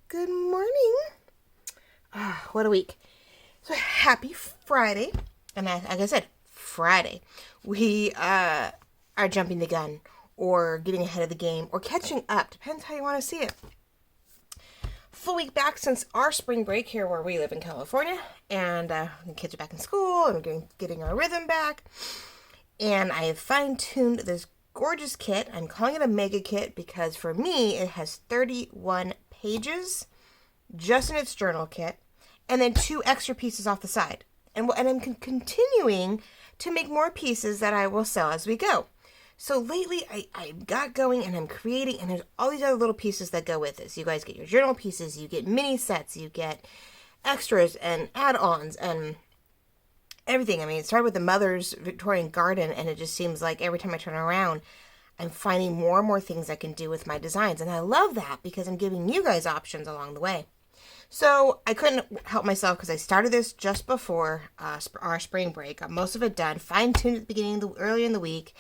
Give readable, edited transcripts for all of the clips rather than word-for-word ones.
Good morning. What a week. So happy Friday. And like I said, Friday. We are jumping the gun or getting ahead of the game or catching up. Depends how you want to see it. Full week back since our spring break here where we live in California. And the kids are back in school and we're getting our rhythm back. And I have fine-tuned this gorgeous kit. I'm calling it a mega kit because for me it has 31 pages just in its journal kit and then 2 extra pieces off the side. And I'm continuing to make more pieces that I will sell as we go. So lately I got going and I'm creating, and there's all these other little pieces that go with this. You guys get your journal pieces, you get mini sets, you get extras and add-ons and everything. I mean, it started with the Mother's Victorian Garden, and it just seems like every time I turn around, I'm finding more and more things I can do with my designs. And I love that because I'm giving you guys options along the way. So I couldn't help myself because I started this just before our spring break. Got most of it done, fine-tuned at the beginning, early in the week,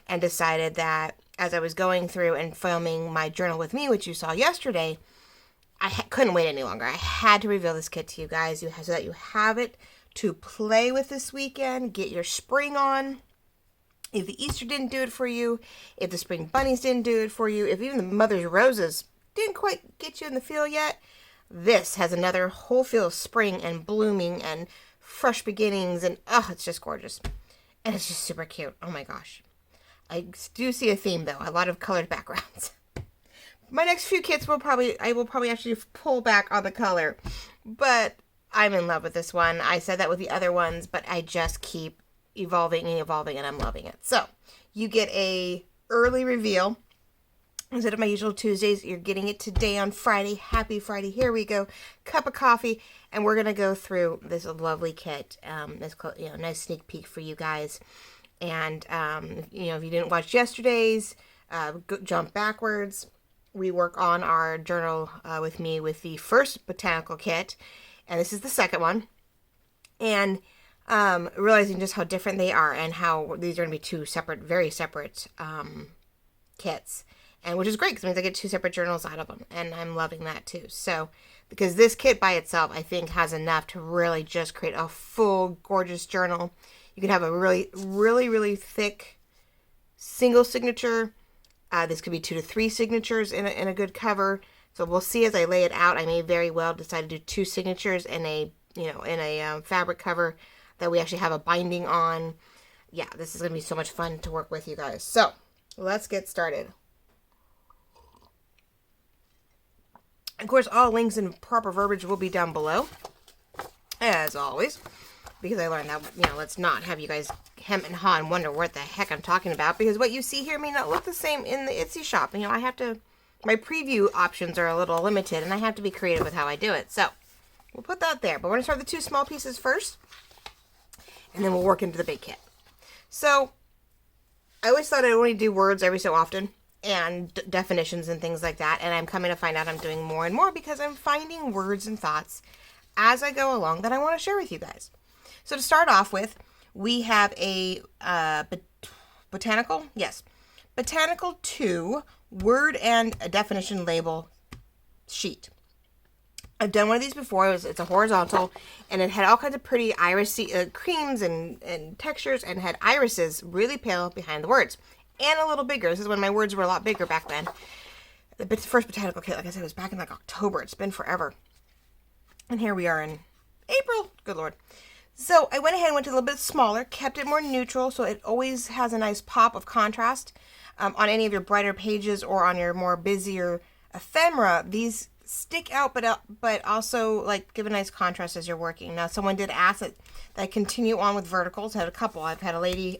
and decided that as I was going through and filming my journal with me, which you saw yesterday, I couldn't wait any longer. I had to reveal this kit to you guys so that you have it to play with this weekend, get your spring on. If the Easter didn't do it for you, if the spring bunnies didn't do it for you, if even the Mother's Roses didn't quite get you in the feel yet, this has another whole feel of spring and blooming and fresh beginnings, and it's just gorgeous. And it's just super cute. Oh my gosh. I do see a theme though, a lot of colored backgrounds. My next few kits I will probably actually pull back on the color, but I'm in love with this one. I said that with the other ones, but I just keep evolving, and I'm loving it. So you get a early reveal. Instead of my usual Tuesdays, you're getting it today on Friday. Happy Friday. Here we go. Cup of coffee. And we're going to go through this lovely kit. Nice sneak peek for you guys. And, if you didn't watch yesterday's, jump backwards. We work on our journal with me with the first botanical kit. And this is the second one. And realizing just how different they are and how these are going to be 2 separate, very separate kits. And which is great because it means I get 2 separate journals out of them. And I'm loving that too. So, because this kit by itself, I think, has enough to really just create a full, gorgeous journal. You can have a really, really, really thick single signature. This could be 2 to 3 signatures in a good cover. So we'll see as I lay it out. I may very well decide to do 2 signatures in a fabric cover that we actually have a binding on. Yeah, this is going to be so much fun to work with you guys. So let's get started. Of course, all links and proper verbiage will be down below, as always, because I learned that, let's not have you guys hem and haw and wonder what the heck I'm talking about, because what you see here may not look the same in the Etsy shop. My preview options are a little limited, and I have to be creative with how I do it. So we'll put that there, but we're going to start with the 2 small pieces first, and then we'll work into the big kit. So I always thought I'd only do words every so often, and definitions and things like that, and I'm coming to find out I'm doing more and more because I'm finding words and thoughts as I go along that I want to share with you guys. So to start off with, we have a Botanical 2 word and a definition label sheet. I've done one of these before. It's a horizontal, and it had all kinds of pretty irisy creams and textures, and had irises really pale behind the words. And a little bigger. This is when my words were a lot bigger back then. The first botanical kit, like I said, was back in October. It's been forever. And here we are in April. Good Lord. So I went ahead and went to a little bit smaller, kept it more neutral, so it always has a nice pop of contrast. On any of your brighter pages or on your more busier ephemera, these stick out, but also give a nice contrast as you're working. Now, someone did ask that I continue on with verticals. I had a couple. I've had a lady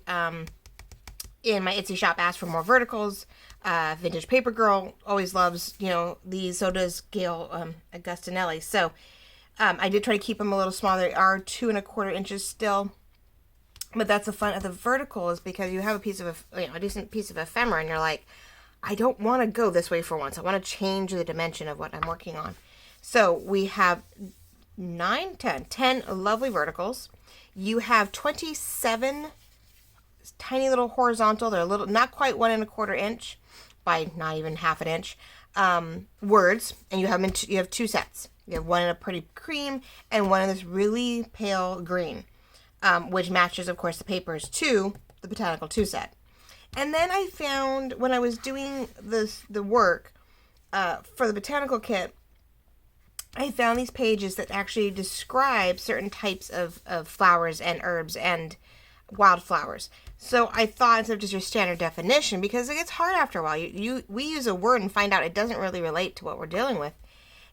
in my Etsy shop ask for more verticals. Vintage Paper Girl always loves, these. So does Gail Augustinelli. So I did try to keep them a little smaller. They are 2 1/4 inches still. But that's the fun of the vertical, is because you have a decent piece of ephemera, and you're like, I don't want to go this way for once. I want to change the dimension of what I'm working on. So we have 10 lovely verticals. You have 27 tiny little horizontal. They're not quite 1 1/4 inch, by not even half an inch words, and you have them you have 2 sets. You have one in a pretty cream and one in this really pale green, which matches, of course, the papers to the Botanical 2 set. And then I found when I was doing the work for the Botanical kit, I found these pages that actually describe certain types of flowers and herbs and wildflowers. So I thought, instead of just your standard definition, because it gets hard after a while, we use a word and find out it doesn't really relate to what we're dealing with.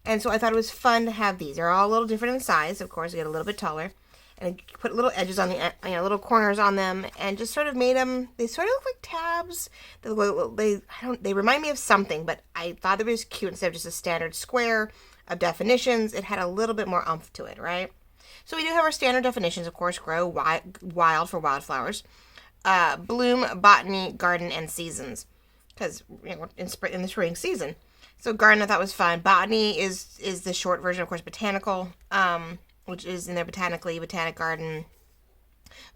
And so I thought it was fun to have these. They're all a little different in size, of course. They get a little bit taller. And I put little edges on the, little corners on them, and just sort of made them, they sort of look like tabs. They remind me of something, but I thought it was cute. Instead of just a standard square of definitions, it had a little bit more oomph to it, right? So we do have our standard definitions, of course: grow, wild for wildflowers, bloom, botany, garden, and seasons, because in the spring season. So garden I thought was fun. Botany is the short version, of course. Botanical, which is in there botanically, botanic garden.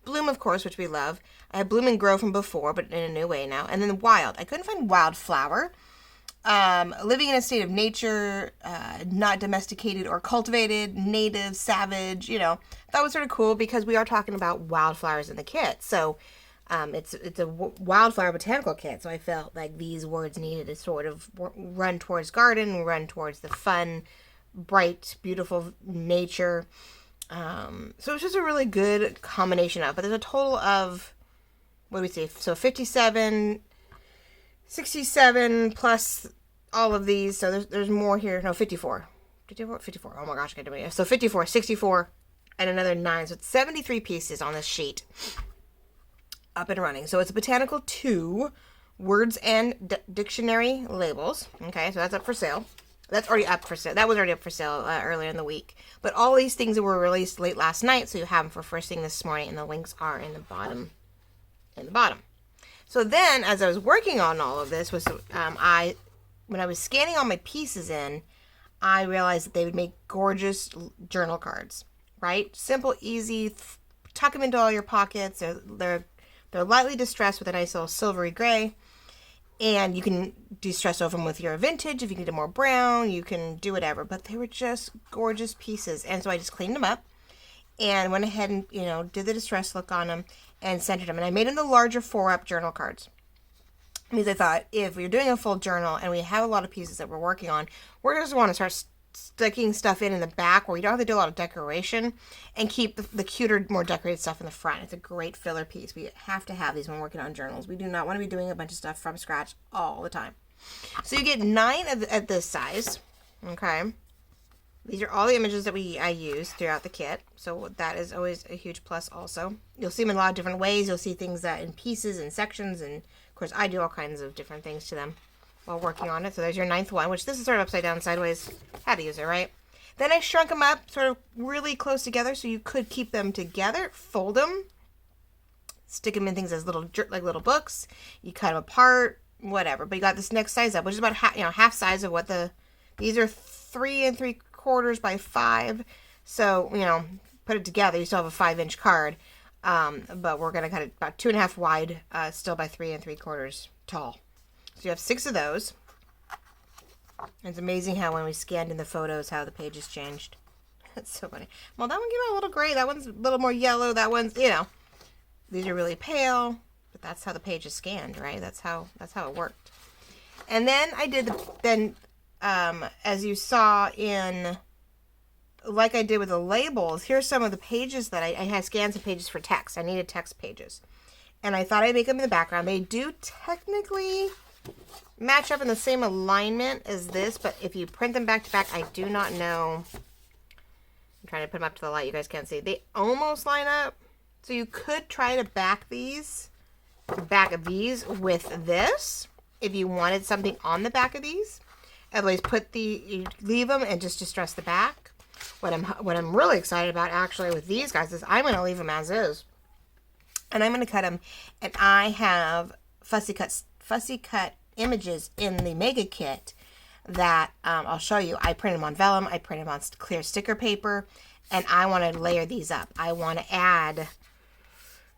Bloom, of course, which we love. I have bloom and grow from before, but in a new way now. And then wild. I couldn't find wildflower. Living in a state of nature, not domesticated or cultivated, native, savage, that was sort of cool because we are talking about wildflowers in the kit. So it's a wildflower botanical kit. So I felt like these words needed to sort of run towards garden, run towards the fun, bright, beautiful nature. So it's just a really good combination of, but there's a total of, what do we see? So 57, 67 plus all of these. So there's more here. No, 54. 54. Oh my gosh, I can't do it. So 54, 64, and another 9. So it's 73 pieces on this sheet. Up and running. So it's a Botanical 2 words and dictionary labels. Okay, so that's up for sale. That's already up for sale. That was already up for sale earlier in the week. But all these things were released late last night, so you have them for first thing this morning, and the links are in the bottom. So then, as I was working on all of this, when I was scanning all my pieces in, I realized that they would make gorgeous journal cards, right? Simple, easy, tuck them into all your pockets. They're lightly distressed with a nice little silvery gray. And you can distress over them with your vintage. If you need a more brown, you can do whatever. But they were just gorgeous pieces. And so I just cleaned them up and went ahead and, did the distress look on them and centered them. And I made them the larger 4-up journal cards. Because I thought, if we're doing a full journal and we have a lot of pieces that we're working on, we're just want to start sticking stuff in the back where we don't have to do a lot of decoration and keep the cuter, more decorated stuff in the front. It's a great filler piece. We have to have these when working on journals. We do not want to be doing a bunch of stuff from scratch all the time. So you get 9 at this size. Okay. These are all the images that I use throughout the kit. So that is always a huge plus also. You'll see them in a lot of different ways. You'll see things that in pieces and sections. And of course I do all kinds of different things to them while working on it. So there's your 9th one, which this is sort of upside down, sideways. How to use it, right? Then I shrunk them up sort of really close together so you could keep them together, fold them, stick them in things as little books. You cut them apart, whatever. But you got this next size up, which is about half size of what these are 3 3/4 by 5. So, put it together, you still have a 5-inch card. But we're going to cut it about 2.5 wide, still by 3 3/4 tall. So you have 6 of those. It's amazing how when we scanned in the photos, how the pages changed. That's so funny. Well, that one came out a little gray. That one's a little more yellow. That one's, these are really pale. But that's how the page is scanned, right? That's how it worked. And then I did as you saw like I did with the labels, here's some of the pages that I had scanned some pages for text. I needed text pages. And I thought I'd make them in the background. They do technically match up in the same alignment as this, but if you print them back to back, I do not know. I'm trying to put them up to the light. You guys can't see. They almost line up. So you could try to back of these with this if you wanted something on the back of these. Otherwise, you leave them and just distress the back. What I'm really excited about actually with these guys is I'm going to leave them as is. And I'm going to cut them. And I have fussy cut images in the mega kit that I'll show you. I print them on vellum. I print them on clear sticker paper. And I want to layer these up. I want to add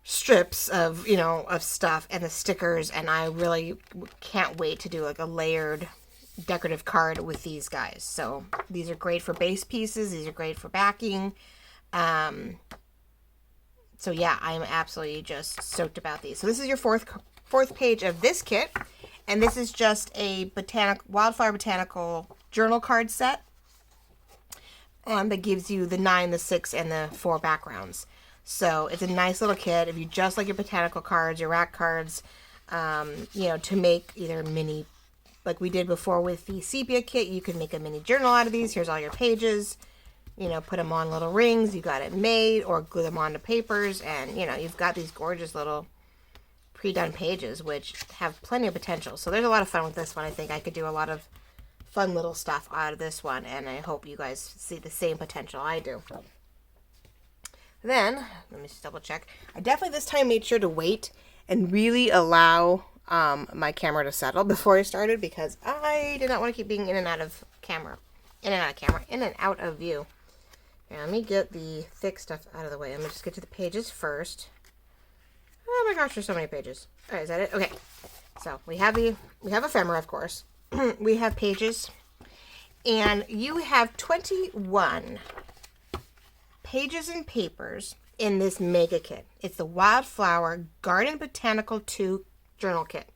strips of, you know, of stuff and the stickers, and I really can't wait to do like a layered decorative card with these guys. So these are great for base pieces. These are great for backing. So yeah, I'm absolutely just stoked about these. So this is your fourth page of this kit, and this is just a wildflower botanical journal card set that gives you the 9, the 6, and the 4 backgrounds. So it's a nice little kit if you just like your botanical cards, your rack cards, you know, to make either mini, like we did before with the sepia kit. You can make a mini journal out of these. Here's all your pages. You know, put them on little rings. You got it made, or glue them onto papers, and you know, you've got these gorgeous little pre-done pages which have plenty of potential. So there's a lot of fun with this one. I think I could do a lot of fun little stuff out of this one, and I hope you guys see the same potential I do. Then, let me just double check. I definitely this time made sure to wait and really allow my camera to settle before I started, because I did not want to keep being in and out of camera. In and out of view. Now, let me get the thick stuff out of the way. Let me just get to the pages first. Oh my gosh, there's so many pages. All right, is that it? Okay. So we have ephemera, of course. We have pages, and you have 21 pages and papers in this mega kit. It's the Wildflower Garden Botanical 2 journal kit.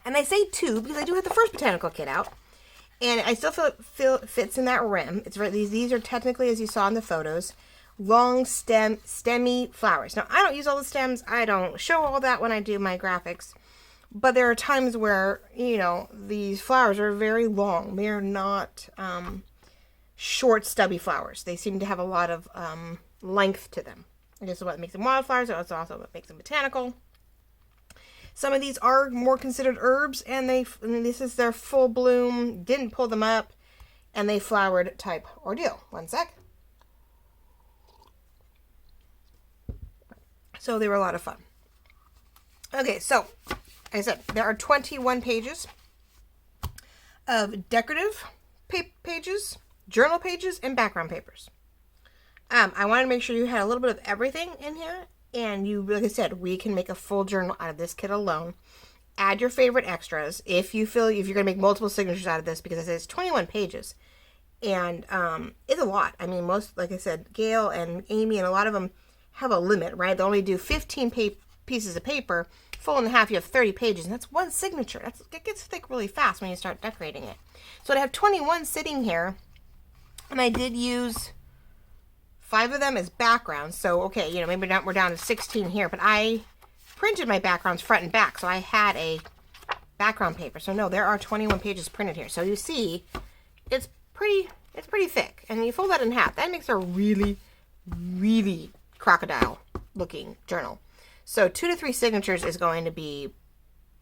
And I say 2 because I do have the first botanical kit out. And I still feel it fits in that rim. It's right. These are technically, as you saw in the photos, long stemmy flowers. Now, I don't use all the stems. I don't show all that when I do my graphics. But there are times where, you know, these flowers are very long. They are not short, stubby flowers. They seem to have a lot of length to them. And this is what makes them wildflowers. It's also what makes them botanical. Some of these are more considered herbs, and this is their full bloom, didn't pull them up, and they flowered type ordeal. One sec. So they were a lot of fun. Okay, so, like I said, there are 21 pages of decorative pages, journal pages, and background papers. I wanted to make sure you had a little bit of everything in here. And you, like I said, we can make a full journal out of this kit alone. Add your favorite extras if you're going to make multiple signatures out of this, because it's 21 pages. And it's a lot. I mean, like I said, Gail and Amy and a lot of them have a limit, right? They only do 15 pieces of paper. Full and a half, you have 30 pages. And that's one signature. It gets thick really fast when you start decorating it. So I have 21 sitting here. And I did use 5 of them as backgrounds. So, okay, you know, maybe we're down to 16 here, but I printed my backgrounds front and back, so I had a background paper. So no, there are 21 pages printed here. So you see, it's pretty thick. And you fold that in half. That makes a really, really crocodile looking journal. So 2 to 3 signatures is going to be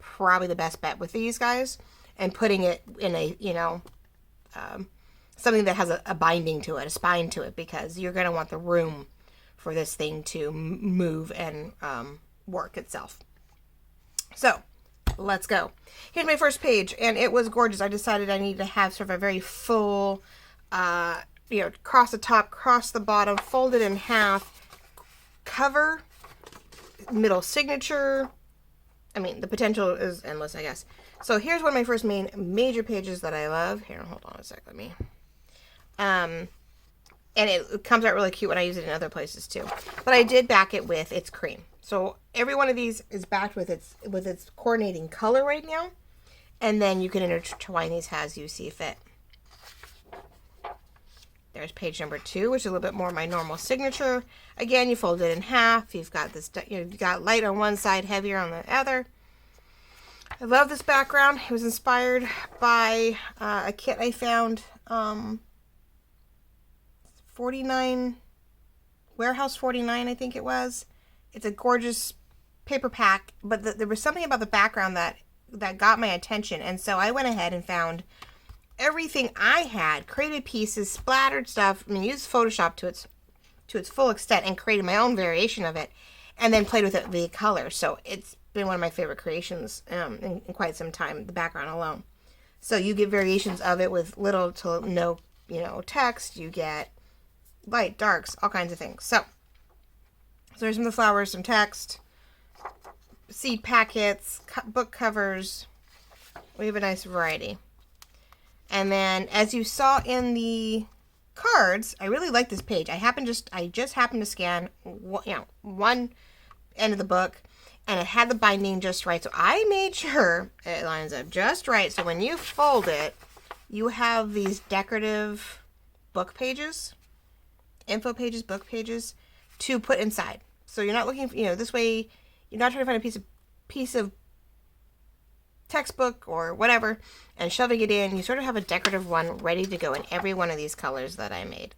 probably the best bet with these guys, and putting it in a, you know, something that has a binding to it, a spine to it, because you're going to want the room for this thing to move and work itself. So, let's go. Here's my first page, and it was gorgeous. I decided I needed to have sort of a very full, you know, cross the top, cross the bottom, folded in half, cover, middle signature. I mean, the potential is endless, I guess. So here's one of my first major pages that I love. Here, hold on a sec, let me... and it comes out really cute when I use it in other places too. But I did back it with its cream. So every one of these is backed with its coordinating color right now. And then you can intertwine these as you see fit. There's page number 2, which is a little bit more my normal signature. Again, you fold it in half. You've got this, you've got light on one side, heavier on the other. I love this background. It was inspired by a kit I found. 49 Warehouse 49, I think it was. It's a gorgeous paper pack, but there was something about the background that got my attention, and so I went ahead and found everything I had, created pieces, splattered stuff. I mean, used Photoshop to its full extent and created my own variation of it, and then played with it the color. So it's been one of my favorite creations in quite some time, the background alone. So you get variations of it with little to no, you know, text. You get light, darks, all kinds of things. So So there's some of the flowers, some text, seed packets, book covers. We have a nice variety. And then, as you saw in the cards, I really like this page. I just happened to scan one end of the book, and it had the binding just right. So I made sure it lines up just right. So when you fold it, you have these decorative book pages, info pages, book pages to put inside. So you're not looking for, this way you're not trying to find a piece of textbook or whatever and shoving it in. You sort of have a decorative one ready to go in every one of these colors that I made.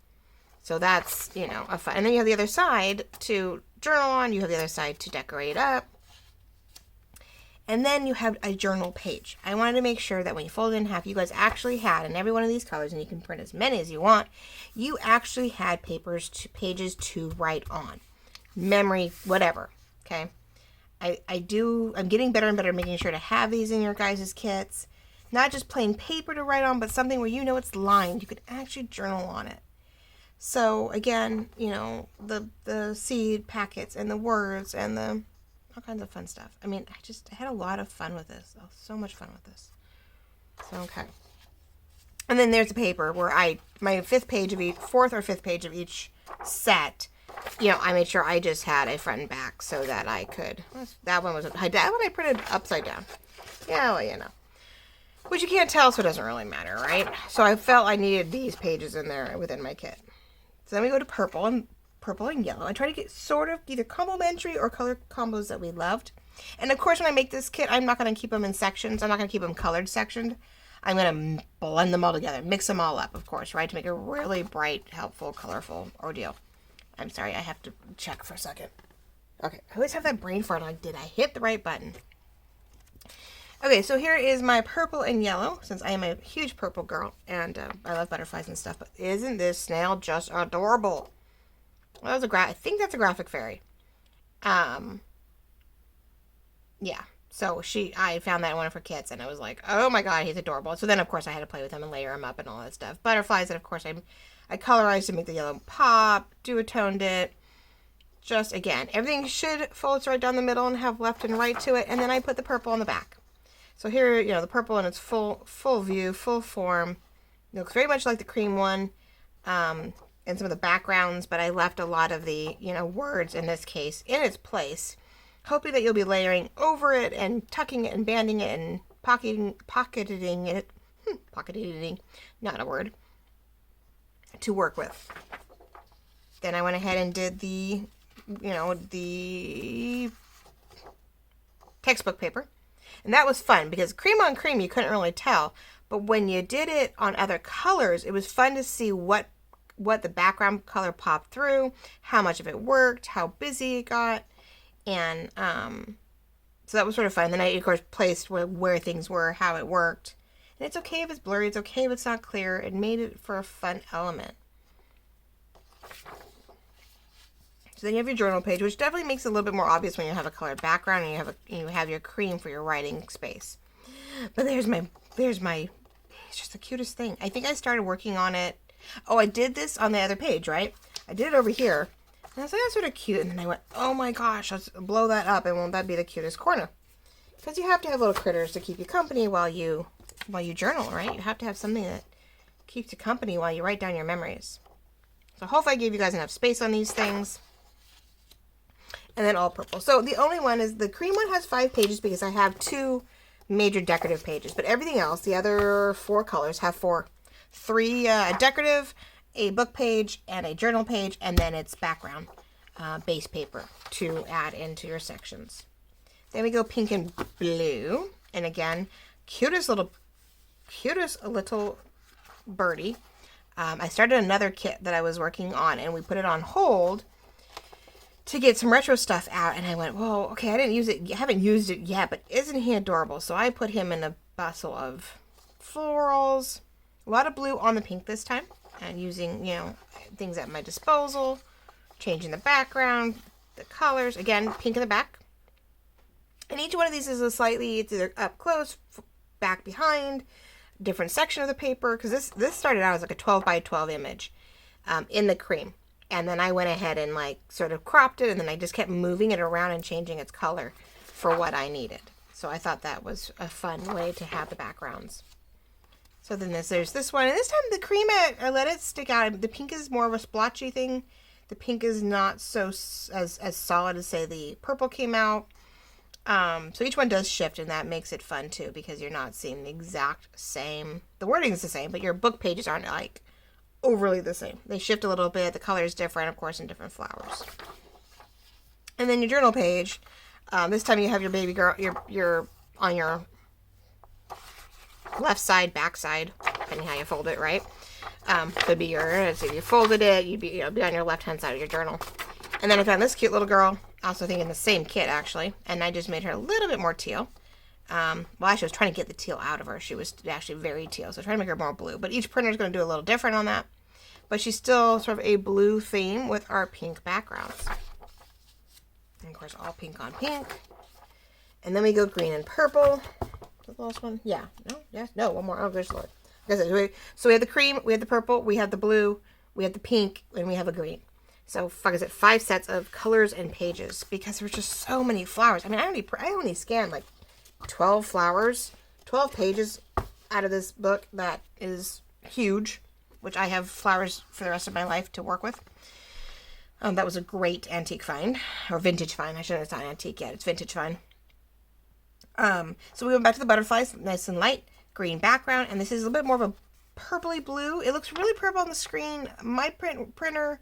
So that's, a fun. And then you have the other side to journal on. You have the other side to decorate up. And then you have a journal page. I wanted to make sure that when you fold it in half, you guys actually had, in every one of these colors, and you can print as many as you want, you actually had pages to write on. Memory, whatever. Okay? I'm getting better and better at making sure to have these in your guys' kits. Not just plain paper to write on, but something where it's lined. You could actually journal on it. So again, the seed packets and the words and the all kinds of fun stuff. I mean, I had a lot of fun with this. So much fun with this. So, okay. And then there's the paper where my fourth or fifth page of each set, I made sure I just had a front and back so that I could, that one I printed upside down. Yeah, well, which you can't tell, so it doesn't really matter, right? So I felt I needed these pages in there within my kit. So then we go to purple and yellow. I try to get sort of either complementary or color combos that we loved. And of course, when I make this kit, I'm not going to keep them in sections. I'm not going to keep them colored sectioned. I'm going to blend them all together, mix them all up, of course, right? To make a really bright, helpful, colorful ordeal. I'm sorry, I have to check for a second. Okay, I always have that brain fart on. Did I hit the right button? Okay, so here is my purple and yellow, since I am a huge purple girl, and I love butterflies and stuff, but isn't this snail just adorable? Well, I think that's a graphic fairy. Yeah, so I found that in one of her kits, and I was like, oh my god, he's adorable. So then, of course, I had to play with him and layer him up and all that stuff. Butterflies, and of course, I colorized to make the yellow pop, duotoned it. Just, again, everything should fold right down the middle and have left and right to it, and then I put the purple on the back. So here, the purple in its full view, full form. It looks very much like the cream one, and some of the backgrounds, but I left a lot of the, words in this case in its place, hoping that you'll be layering over it and tucking it and banding it and pocketing it, pocketing, not a word, to work with. Then I went ahead and did the textbook paper. And that was fun because cream on cream, you couldn't really tell. But when you did it on other colors, it was fun to see what the background color popped through, how much of it worked, how busy it got. And so that was sort of fun. Then I, of course, placed where things were, how it worked. And it's okay if it's blurry. It's okay if it's not clear. It made it for a fun element. So then you have your journal page, which definitely makes it a little bit more obvious when you have a colored background and you have your cream for your writing space. But there's my, it's just the cutest thing. I think I started working on it. Oh, I did this on the other page, right? I did it over here. And I was like, that's sort of cute. And then I went, oh my gosh, let's blow that up. And won't that be the cutest corner? Because you have to have little critters to keep you company while you journal, right? You have to have something that keeps you company while you write down your memories. So hopefully I gave you guys enough space on these things. And then all purple. So the only one is the cream one has 5 pages because I have 2 major decorative pages. But everything else, the other 4 colors have 3 decorative, a book page, and a journal page, and then its background base paper to add into your sections. Then we go pink and blue. And again, cutest little birdie. I started another kit that I was working on, and we put it on hold to get some retro stuff out, and I went, whoa, okay, I haven't used it yet, but isn't he adorable? So I put him in a bustle of florals, a lot of blue on the pink this time, and using, things at my disposal, changing the background, the colors, again, pink in the back. And each one of these is it's either up close, back behind, different section of the paper, because this started out as like a 12 by 12 image in the cream. And then I went ahead and like sort of cropped it, and then I just kept moving it around and changing its color for what I needed. So I thought that was a fun way to have the backgrounds. So then there's this one, and this time the cream, I let it stick out. The pink is more of a splotchy thing. The pink is not so as solid as, say, the purple came out. So each one does shift, and that makes it fun too, because you're not seeing the exact same. The wording is the same, but your book pages aren't like overly the same. They shift a little bit. The color is different, of course, in different flowers. And then your journal page. This time you have your baby girl. You're on your left side, back side, depending how you fold it, right? Could be so if you folded it, you'd be on your left hand side of your journal. And then I found this cute little girl, also thinking the same kit actually, and I just made her a little bit more teal. Well, actually, I was trying to get the teal out of her. She was actually very teal, so I'm trying to make her more blue. But each printer is going to do a little different on that. But she's still sort of a blue theme with our pink backgrounds. And of course, all pink on pink. And then we go green and purple. Is that the last one? Yeah. No? Yes? No, one more. Oh, there's Lord. So we have the cream, we have the purple, we have the blue, we have the pink, and we have a green. So, like I said, 5 sets of colors and pages, because there's just so many flowers. I mean, I only scanned like 12 flowers, 12 pages out of this book. That is huge, which I have flowers for the rest of my life to work with. That was a great antique find, or vintage find. I shouldn't have, it's not antique yet, it's vintage find. So we went back to the butterflies, nice and light, green background, and this is a little bit more of a purpley blue. It looks really purple on the screen. My printer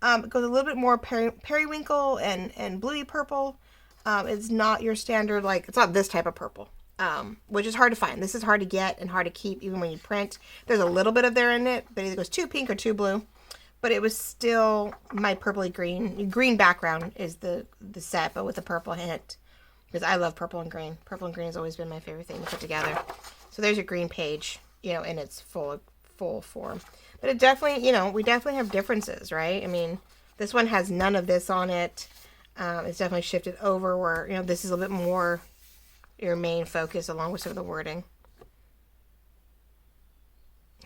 goes a little bit more periwinkle and bluey purple. It's not your standard, like, it's not this type of purple, which is hard to find. This is hard to get and hard to keep even when you print. There's a little bit of there in it, but it goes too pink or too blue. But it was still my purpley green. Green background is the set, but with a purple hint. Because I love purple and green. Purple and green has always been my favorite thing to put together. So there's your green page, in its full form. But it definitely, we definitely have differences, right? I mean, this one has none of this on it. It's definitely shifted over where, this is a little bit more your main focus along with some of the wording.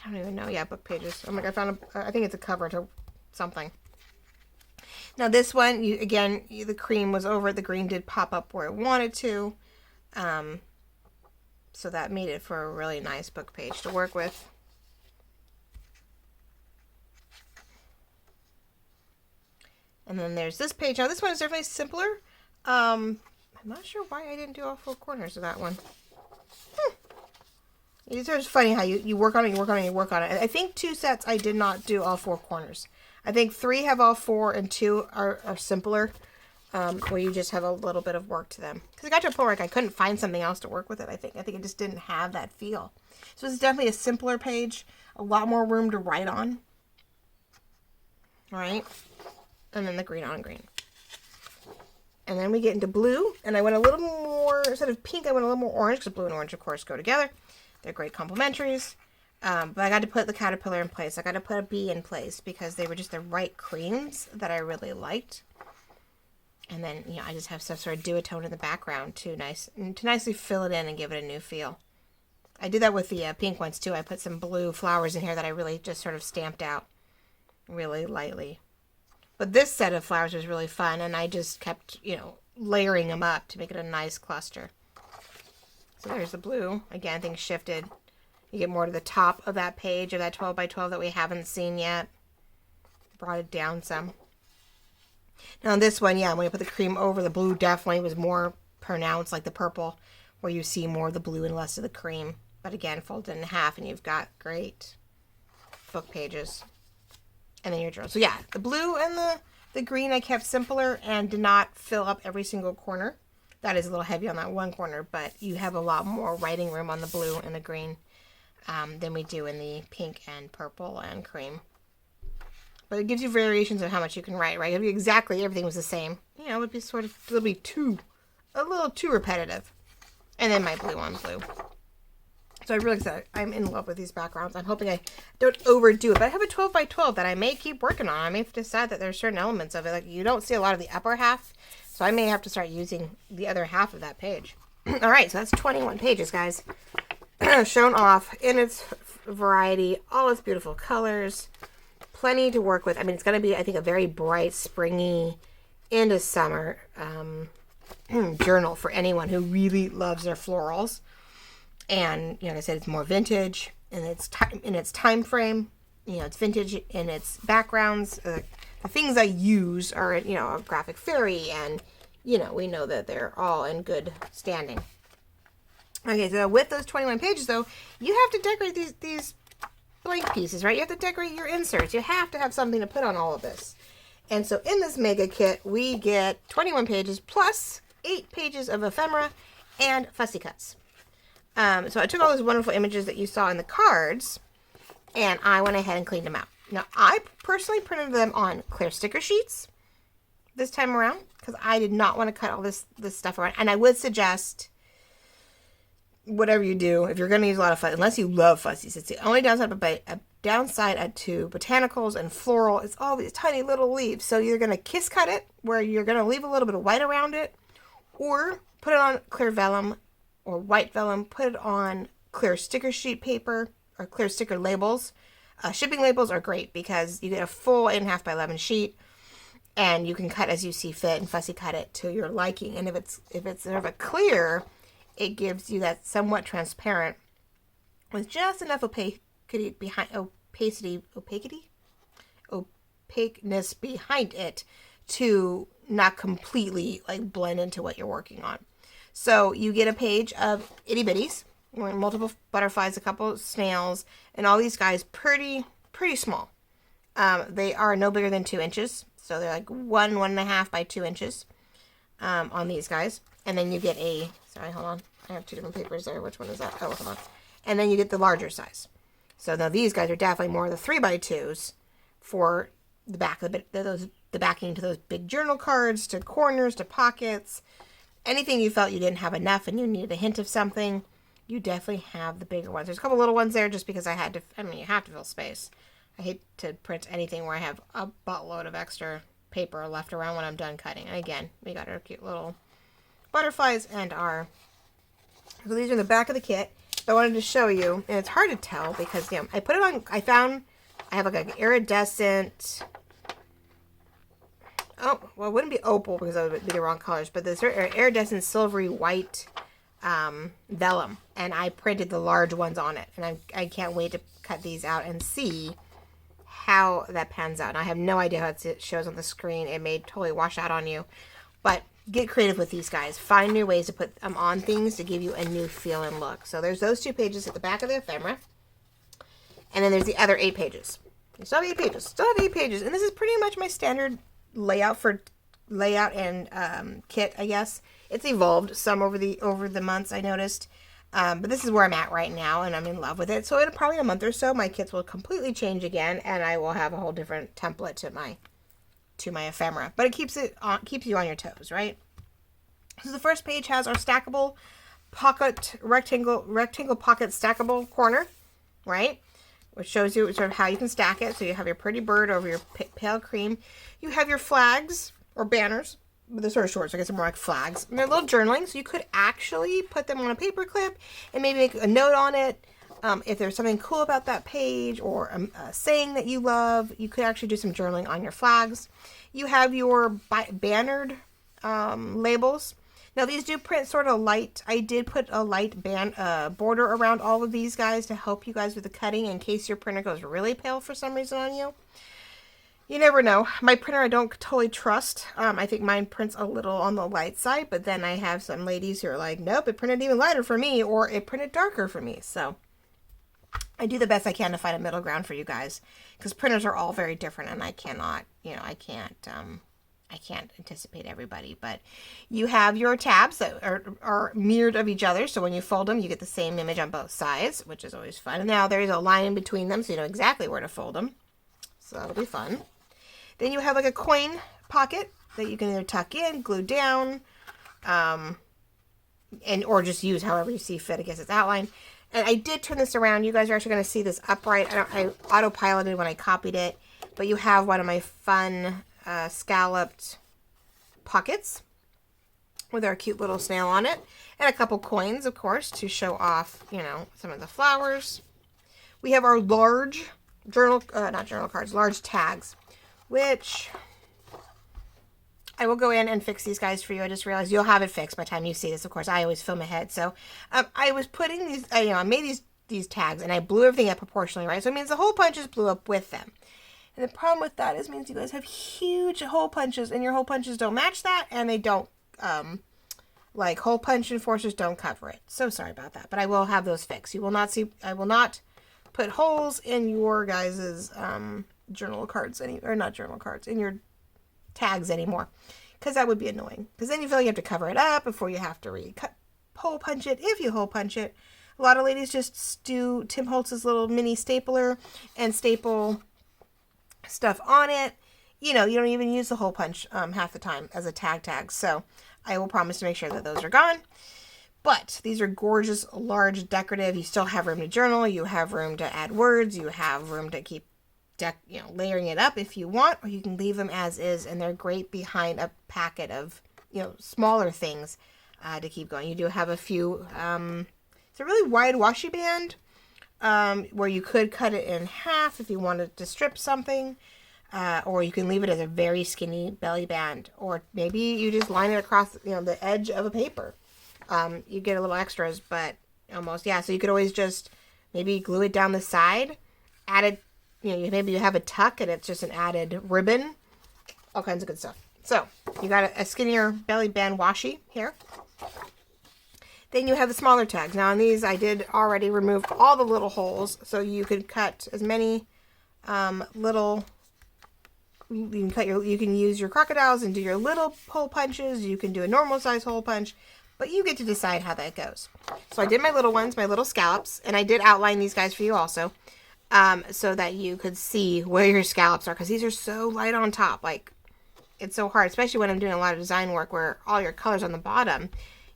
I don't even know. Yeah, book pages. Oh my God, I think it's a cover to something. Now this one, the cream was over. The green did pop up where it wanted to. So that made it for a really nice book page to work with. And then there's this page. Now this one is definitely simpler. I'm not sure why I didn't do all 4 corners of that one. It's just funny how you work on it, you work on it, you work on it. I think 2 sets I did not do all 4 corners. I think 3 have all 4 and 2 are simpler, where you just have a little bit of work to them. Because it got to a point where I couldn't find something else to work with it, I think. I think it just didn't have that feel. So it's definitely a simpler page, a lot more room to write on. All right. And then the green on green. And then we get into blue, and I went a little more, instead of pink, I went a little more orange, because blue and orange, of course, go together. They're great complementaries. But I got to put the caterpillar in place. I got to put a bee in place because they were just the right creams that I really liked. And then, I just have stuff sort of duotone in the background to nicely fill it in and give it a new feel. I did that with the pink ones too. I put some blue flowers in here that I really just sort of stamped out really lightly. But this set of flowers was really fun, and I just kept, layering them up to make it a nice cluster. So there's the blue. Again, things shifted. You get more to the top of that page, of that 12 by 12 that we haven't seen yet. Brought it down some. Now on this one, when you put the cream over, the blue definitely was more pronounced, like the purple, where you see more of the blue and less of the cream. But again, fold it in half, and you've got great book pages. And then your journal. So yeah, the blue and the green I kept simpler and did not fill up every single corner. That is a little heavy on that one corner, but you have a lot more writing room on the blue and the green than we do in the pink and purple and cream. But it gives you variations of how much you can write, right? If exactly everything was the same, it would be a little too repetitive. And then my blue on blue. So I really said I'm in love with these backgrounds. I'm hoping I don't overdo it, but I have a 12 by 12 that I may keep working on. I may decide that there's certain elements of it, like you don't see a lot of the upper half, so I may have to start using the other half of that page. All right, so that's 21 pages, guys. Shown off in its variety, all its beautiful colors, plenty to work with. I mean, it's going to be, I think, a very bright, springy, into summer journal for anyone who really loves their florals. And, you know, like I said, it's more vintage in its time frame. You know, it's vintage in its backgrounds. The things I use are, you know, a graphic fairy, and, you know, we know that they're all in good standing. Okay, so with those 21 pages, though, you have to decorate these blank pieces, right? You have to decorate your inserts. You have to have something to put on all of this. And so in this mega kit, we get 21 pages plus 8 pages of ephemera and fussy cuts. So I took all those wonderful images that you saw in the cards, and I went ahead and cleaned them out. Now, I personally printed them on clear sticker sheets this time around, because I did not want to cut all this stuff around. And I would suggest, whatever you do, if you're going to use a lot of fuzz, unless you love fuzzies, it's the only downside to botanicals and floral is all these tiny little leaves. So you're going to kiss cut it, where you're going to leave a little bit of white around it, or put it on clear vellum or white vellum, put it on clear sticker sheet paper or clear sticker labels. Shipping labels are great because you get a full 8.5 by 11 sheet, and you can cut as you see fit and fussy cut it to your liking. And if it's sort of a clear, it gives you that somewhat transparent with just enough opaqueness behind it to not completely like blend into what you're working on. So you get a page of itty bitties, multiple butterflies, a couple of snails, and all these guys pretty small. They are no bigger than 2 inches. So they're like 1.5 by 2 inches on these guys. And then you get sorry, hold on. I have 2 different papers there. Which one is that? Oh, hold on. And then you get the larger size. So now these guys are definitely more the 3x2s for the back of the backing to those big journal cards, to corners, to pockets. Anything you felt you didn't have enough and you needed a hint of something, you definitely have the bigger ones. There's a couple little ones there just because you have to fill space. I hate to print anything where I have a buttload of extra paper left around when I'm done cutting. And again, we got our cute little butterflies and so these are the back of the kit. I wanted to show you, and it's hard to tell because, you know, I put it on, I have like an iridescent, oh, well, it wouldn't be opal because that would be the wrong colors, but this iridescent silvery white vellum, and I printed the large ones on it, and I can't wait to cut these out and see how that pans out. And I have no idea how it shows on the screen. It may totally wash out on you, but get creative with these guys. Find new ways to put them on things to give you a new feel and look. So there's those 2 pages at the back of the ephemera, and then there's the other 8 pages. You still have 8 pages. Still have 8 pages, and this is pretty much my standard layout and kit, I guess. It's evolved some over the months, I noticed. But this is where I'm at right now, and I'm in love with it. So in probably a month or so, my kits will completely change again, and I will have a whole different template to my ephemera. But it keeps you on your toes, right? So the first page has our stackable pocket rectangle pocket stackable corner, right? Which shows you sort of how you can stack it. So you have your pretty bird over your pale cream. You have your flags or banners. But they're sort of short, so I guess they're more like flags. And they're little journaling, so you could actually put them on a paper clip and maybe make a note on it. If there's something cool about that page or a saying that you love, you could actually do some journaling on your flags. You have your bannered labels. Now these do print sort of light. I did put a light border around all of these guys to help you guys with the cutting in case your printer goes really pale for some reason on you. You never know. My printer I don't totally trust. I think mine prints a little on the light side, but then I have some ladies who are like, nope, it printed even lighter for me, or it printed darker for me. So I do the best I can to find a middle ground for you guys, because printers are all very different, and I cannot, I can't anticipate everybody. But you have your tabs that are mirrored of each other, so when you fold them, you get the same image on both sides, which is always fun. And now there's a line in between them, so you know exactly where to fold them. So that'll be fun. Then you have like a coin pocket that you can either tuck in, glue down, or just use however you see fit. I guess it's outlined. And I did turn this around. You guys are actually going to see this upright. I autopiloted when I copied it. But you have one of my fun scalloped pockets with our cute little snail on it. And a couple coins, of course, to show off, some of the flowers. We have our large not journal cards, large tags, which I will go in and fix these guys for you. I just realized you'll have it fixed by the time you see this. Of course, I always film ahead. So I was putting these, I made these tags and I blew everything up proportionally, right? So it means the hole punches blew up with them. And the problem with that is it means you guys have huge hole punches and your hole punches don't match that and they don't, like hole punch enforcers don't cover it. So sorry about that, but I will have those fixed. You will not see, I will not put holes in your guys's journal cards, or not journal cards, in your tags anymore, because that would be annoying. Because then you feel like you have to cover it up before you have to hole punch it. If you hole punch it, a lot of ladies just do Tim Holtz's little mini stapler and staple stuff on it. You know, you don't even use the hole punch half the time as a tag. So I will promise to make sure that those are gone. But these are gorgeous, large, decorative. You still have room to journal. You have room to add words. You have room to keep layering it up if you want, or you can leave them as is, and they're great behind a packet of, smaller things to keep going. You do have a few, it's a really wide washi band where you could cut it in half if you wanted to strip something, or you can leave it as a very skinny belly band, or maybe you just line it across, the edge of a paper. You get a little extras, but almost, yeah. So you could always just maybe glue it down the side, add it, maybe you have a tuck and it's just an added ribbon, all kinds of good stuff. So you got a skinnier belly band washi here. Then you have the smaller tags. Now on these, I did already remove all the little holes, so you could cut as many little. You can use your crocodiles and do your little hole punches. You can do a normal size hole punch, but you get to decide how that goes. So I did my little ones, my little scallops, and I did outline these guys for you also, so that you could see where your scallops are, because these are so light on top. Like, it's so hard, especially when I'm doing a lot of design work where all your colors on the bottom,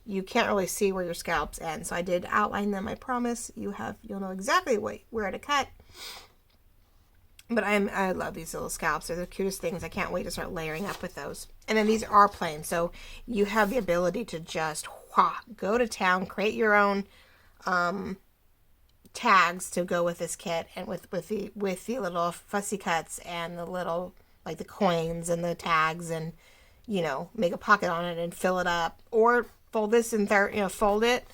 you can't really see where your scallops end. So I did outline them. I promise you'll know exactly where to cut. But I love these little scallops. They're the cutest things. I can't wait to start layering up with those. And then these are plain, so you have the ability to just go to town, create your own tags to go with this kit, and with the little fussy cuts and the little, like, the coins and the tags, and make a pocket on it and fill it up, or fold this in there, fold it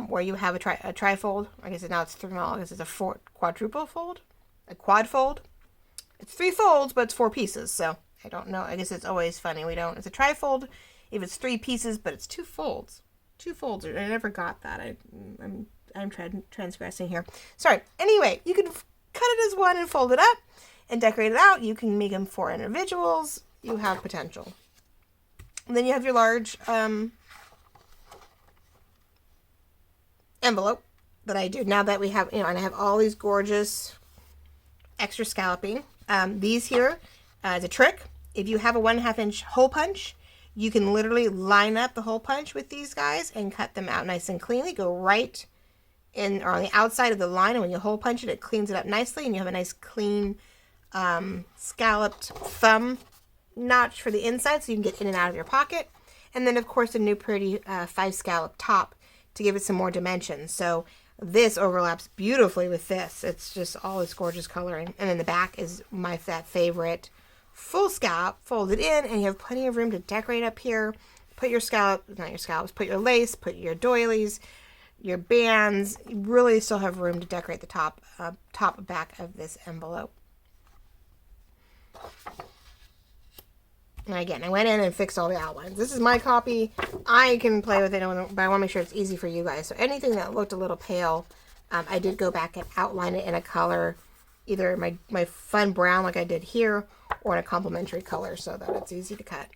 where you have a trifold. I guess now it's I guess it's a quadruple fold. A quad fold. It's 3 folds, but it's 4 pieces. So I don't know. I guess it's always funny. It's a trifold if it's 3 pieces, but it's 2 folds. 2 folds. I never got that. I'm transgressing here. Sorry. Anyway, you can cut it as one and fold it up and decorate it out. You can make them for individuals. You have potential. And then you have your large envelope that I do. Now that we have, and I have all these gorgeous extra scalloping. These here is a trick. If you have a 1.5 inch hole punch, you can literally line up the hole punch with these guys and cut them out nice and cleanly. Go right in or on the outside of the line, and when you hole punch it, it cleans it up nicely, and you have a nice clean scalloped thumb notch for the inside, so you can get in and out of your pocket. And then of course a new pretty 5 scallop top to give it some more dimension. So this overlaps beautifully with this. It's just all this gorgeous coloring. And then the back is that favorite full scallop folded in, and you have plenty of room to decorate up here. Put your not your scallops, put your lace, put your doilies, your bands. You really still have room to decorate the top back of this envelope. And again, I went in and fixed all the outlines. This is my copy. I can play with it, but I want to make sure it's easy for you guys. So anything that looked a little pale, I did go back and outline it in a color, either my fun brown like I did here, or in a complementary color so that it's easy to cut.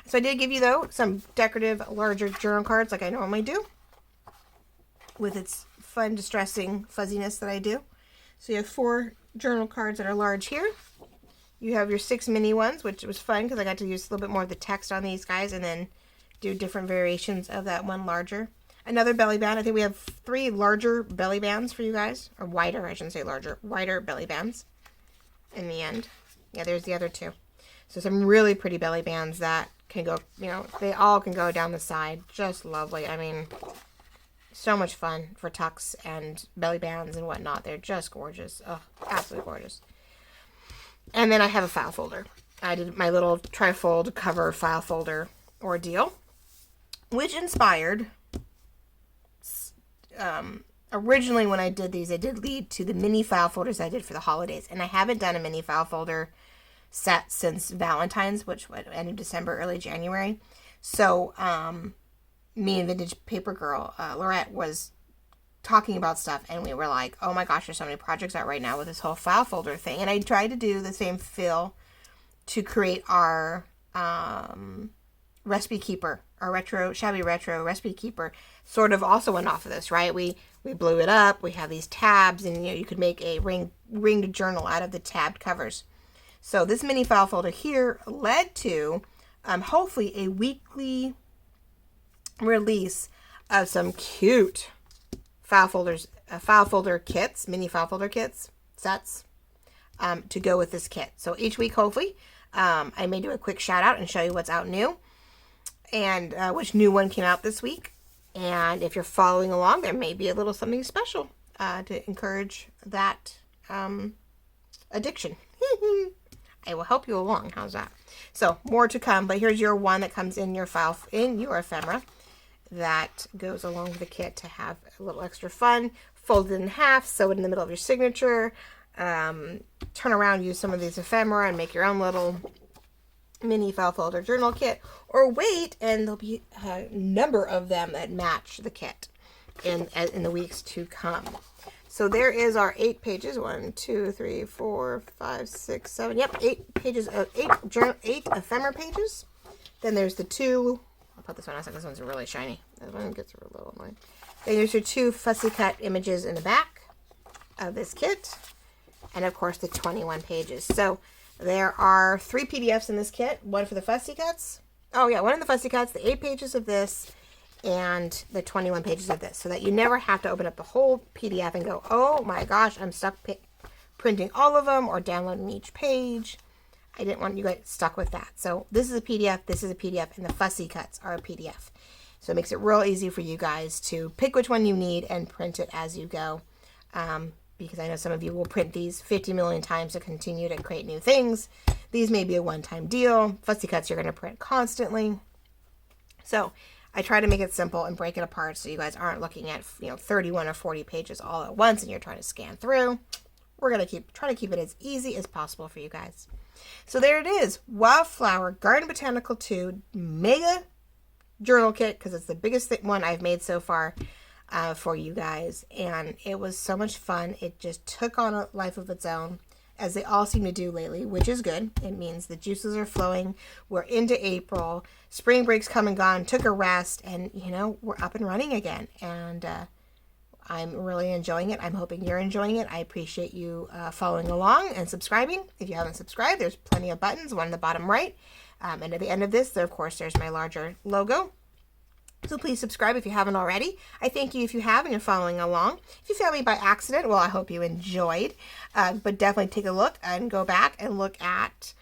So I did give you, though, some decorative larger journal cards like I normally do, with its fun, distressing fuzziness that I do. So you have 4 journal cards that are large here. You have your 6 mini ones, which was fun because I got to use a little bit more of the text on these guys and then do different variations of that one larger. Another belly band. I think we have 3 larger belly bands for you guys. Or wider, I shouldn't say larger. Wider belly bands in the end. Yeah, there's the other 2. So some really pretty belly bands that can go, they all can go down the side. Just lovely. I mean, So much fun for tucks and belly bands and whatnot. They're just gorgeous. Oh, absolutely gorgeous. And then I have a file folder. I did my little trifold cover file folder ordeal, which inspired, originally when I did these, I did lead to the mini file folders I did for the holidays. And I haven't done a mini file folder set since Valentine's, which went end of December, early January. So, me and Vintage Paper Girl, Lorette, was talking about stuff, and we were like, oh my gosh, there's so many projects out right now with this whole file folder thing. And I tried to do the same feel to create our recipe keeper, our shabby retro recipe keeper, sort of also went off of this, right? We blew it up. We have these tabs, and you could make a ringed journal out of the tabbed covers. So this mini file folder here led to hopefully a weekly release of some cute file folder kits, mini file folder kits, sets, to go with this kit. So each week, hopefully, I may do a quick shout out and show you what's out new and which new one came out this week. And if you're following along, there may be a little something special to encourage that addiction. I will help you along. How's that? So more to come, but here's your one that comes in your file, in your ephemera, that goes along with the kit to have a little extra fun. Fold it in half, sew it in the middle of your signature, turn around, use some of these ephemera and make your own little mini file folder journal kit, or wait and there'll be a number of them that match the kit in the weeks to come. So there is our 8 pages. 1, 2, 3, 4, 5, 6, 7. Yep, 8 pages of 8 ephemera pages. Then there's the 2. I'll put this one outside. This one's really shiny. This one gets a little annoying. Then there's your 2 fussy cut images in the back of this kit, and of course the 21 pages. So there are 3 PDFs in this kit. One for the fussy cuts. Oh yeah, one of the fussy cuts. The 8 pages of this. And the 21 pages of this, so that you never have to open up the whole PDF and go, oh my gosh, I'm stuck printing all of them or downloading each page. I didn't want you guys stuck with that. So this is a PDF, this is a PDF, and the fussy cuts are a PDF. So it makes it real easy for you guys to pick which one you need and print it as you go. Because I know some of you will print these 50 million times to continue to create new things. These may be a one-time deal. Fussy cuts you're going to print constantly. So I try to make it simple and break it apart so you guys aren't looking at 31 or 40 pages all at once and you're trying to scan through. We're going to try to keep it as easy as possible for you guys. So there it is. Wildflower Garden Botanical 2 Mega Journal Kit, because it's the biggest one I've made so far for you guys. And it was so much fun. It just took on a life of its own, as they all seem to do lately, which is good. It means the juices are flowing. We're into April. Spring break's come and gone. Took a rest, and we're up and running again. And I'm really enjoying it. I'm hoping you're enjoying it. I appreciate you following along and subscribing. If you haven't subscribed, there's plenty of buttons. One in the bottom right, and at the end of this, of course, there's my larger logo. So please subscribe if you haven't already. I thank you if you have and you're following along. If you found me by accident, well, I hope you enjoyed. But definitely take a look and go back and look at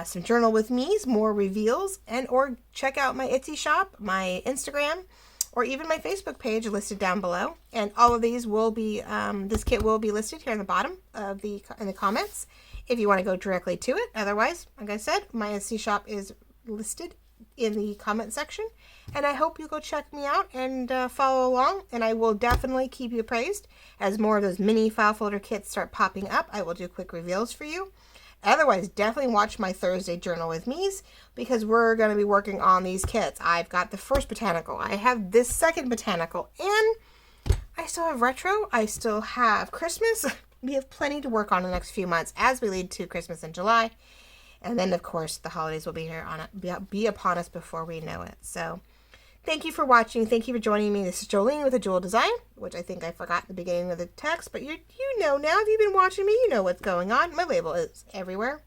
some Journal with Me's, more reveals, or check out my Etsy shop, my Instagram, or even my Facebook page listed down below. And all of these will be, this kit will be listed here in the bottom of in the comments if you want to go directly to it. Otherwise, like I said, my Etsy shop is listed in the comment section, and I hope you go check me out and follow along, and I will definitely keep you appraised as more of those mini file folder kits start popping up. I will do quick reveals for you. Otherwise, definitely watch my Thursday Journal with Me's, because we're going to be working on these kits. I've got the first botanical, I have this second botanical, and I still have retro, I still have Christmas. We have plenty to work on in the next few months as we lead to Christmas in July. And then, of course, the holidays will be upon us before we know it. So, thank you for watching. Thank you for joining me. This is Jolene with AJeweldDesign, which I think I forgot at the beginning of the text. But you know now. If you've been watching me, you know what's going on. My label is everywhere.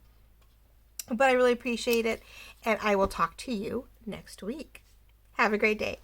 But I really appreciate it. And I will talk to you next week. Have a great day.